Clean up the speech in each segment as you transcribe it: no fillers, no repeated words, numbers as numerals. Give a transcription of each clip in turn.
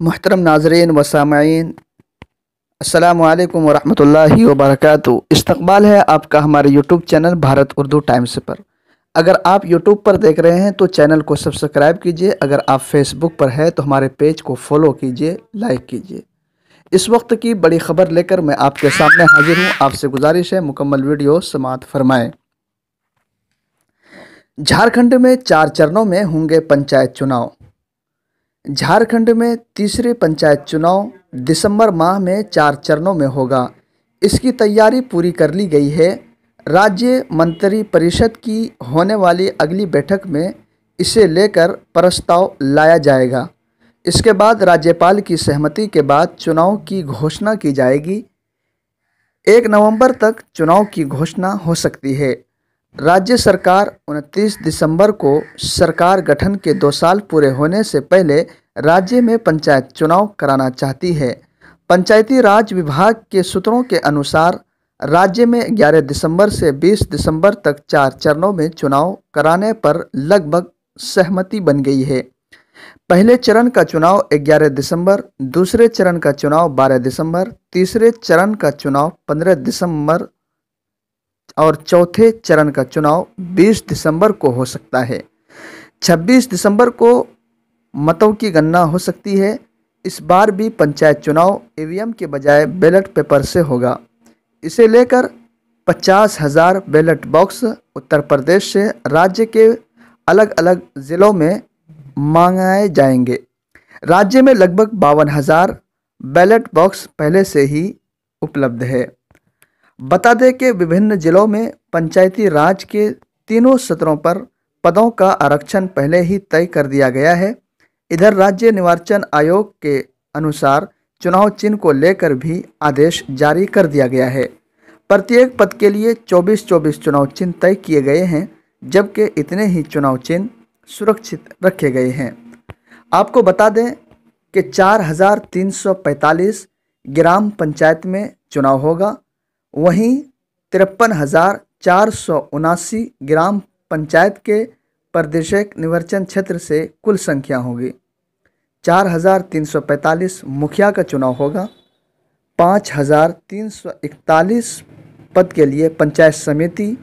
मुहतरम नाज़रीन व सामईन, अस्सलामु अलैकुम वरहमतुल्लाहि वबरकातुहू। इस्तकबाल है आपका हमारे YouTube channel Bharat Urdu times पर। अगर आप यूट्यूब पर देख रहे हैं तो चैनल को सब्सक्राइब कीजिए। अगर आप फेसबुक पर हैं तो हमारे पेज को फॉलो कीजिए, लाइक कीजिए। इस वक्त की बड़ी खबर लेकर मैं आपके सामने हाजिर हूँ। आपसे गुजारिश है मुकम्मल वीडियो समाअत फरमाएँ। झारखंड में 4 चरणों में होंगे पंचायत चुनाव। झारखंड में तीसरे पंचायत चुनाव दिसंबर माह में 4 चरणों में होगा। इसकी तैयारी पूरी कर ली गई है। राज्य मंत्रिपरिषद की होने वाली अगली बैठक में इसे लेकर प्रस्ताव लाया जाएगा। इसके बाद राज्यपाल की सहमति के बाद चुनाव की घोषणा की जाएगी। 1 नवंबर तक चुनाव की घोषणा हो सकती है। राज्य सरकार 29 दिसंबर को सरकार गठन के 2 साल पूरे होने से पहले राज्य में पंचायत चुनाव कराना चाहती है। पंचायती राज विभाग के सूत्रों के अनुसार राज्य में 11 दिसंबर से 20 दिसंबर तक 4 चरणों में चुनाव कराने पर लगभग सहमति बन गई है। पहले चरण का चुनाव 11 दिसंबर, दूसरे चरण का चुनाव 12 दिसंबर, तीसरे चरण का चुनाव 15 दिसंबर और चौथे चरण का चुनाव 20 दिसंबर को हो सकता है। 26 दिसंबर को मतों की गणना हो सकती है। इस बार भी पंचायत चुनाव ईवीएम के बजाय बैलेट पेपर से होगा। इसे लेकर 50,000 बैलेट बॉक्स उत्तर प्रदेश से राज्य के अलग अलग ज़िलों में मंगाए जाएंगे। राज्य में लगभग 52,000 बैलेट बॉक्स पहले से ही उपलब्ध है। बता दें कि विभिन्न जिलों में पंचायती राज के तीनों सत्रों पर पदों का आरक्षण पहले ही तय कर दिया गया है। इधर राज्य निर्वाचन आयोग के अनुसार चुनाव चिन्ह को लेकर भी आदेश जारी कर दिया गया है। प्रत्येक पद के लिए 24-24 चुनाव चिन्ह तय किए गए हैं, जबकि इतने ही चुनाव चिन्ह सुरक्षित रखे गए हैं। आपको बता दें कि 4,345 ग्राम पंचायत में चुनाव होगा। वहीं 53,479 ग्राम पंचायत के प्रदेशिक निर्वाचन क्षेत्र से कुल संख्या होगी। 4,345 मुखिया का चुनाव होगा। 5,341 पद के लिए पंचायत समिति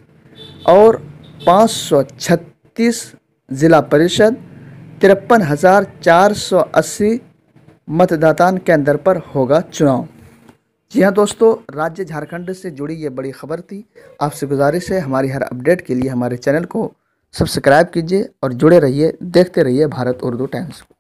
और 536 जिला परिषद, 53,480 मतदान केंद्र पर होगा चुनाव। जी हाँ दोस्तों, राज्य झारखंड से जुड़ी ये बड़ी खबर थी। आपसे गुजारिश है हमारी हर अपडेट के लिए हमारे चैनल को सब्सक्राइब कीजिए और जुड़े रहिए, देखते रहिए भारत उर्दू टाइम्स को।